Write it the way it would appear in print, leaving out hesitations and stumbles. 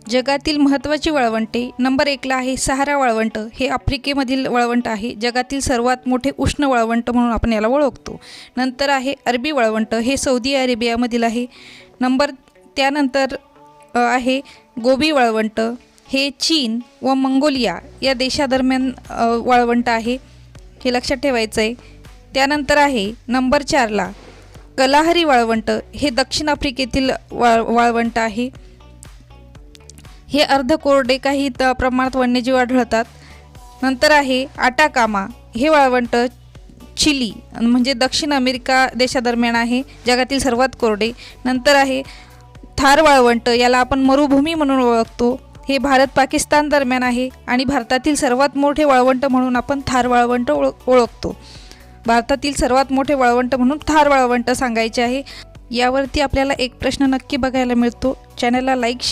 जगातील महत्त्वाची वाळवंटे. नंबर 1ला आहे सहारा वाळवंट. हे आफ्रिकेमधील वाळवंट आहे. जगातील सर्वात मोठे उष्ण वाळवंट म्हणून आपण याला ओळखतो. नंतर आहे अरबी वाळवंट. हे सौदी अरेबियामधील आहे. त्यानंतर आहे गोबी वाळवंट. हे चीन व मंगोलिया या देशादरम्यान वाळवंट आहे. हे लक्षात ठेवायचं आहे. त्यानंतर आहे नंबर 4ला कलाहरी वाळवंट. हे दक्षिण आफ्रिकेतील वाळवंट आहे. हे अर्धकोरडे काही प्रमाणात वन्यजीव आढळतात. नंतर आहे आटाकामा. हे वाळवंट चिली म्हणजे दक्षिण अमेरिका देशादरम्यान आहे. जगातील सर्वात कोरडे. नंतर आहे थार वाळवंट. याला आपण मरुभूमी म्हणून ओळखतो. हे भारत पाकिस्तान दरम्यान आहे आणि भारतातील सर्वात मोठे वाळवंट म्हणून आपण थार वाळवंट ओळखतो. भारतातील सर्वात मोठे वाळवंट म्हणून थार वाळवंट सांगायचे आहे. यावरती आपल्याला एक प्रश्न नक्की बघायला मिळतो. चॅनलला लाईक शेअर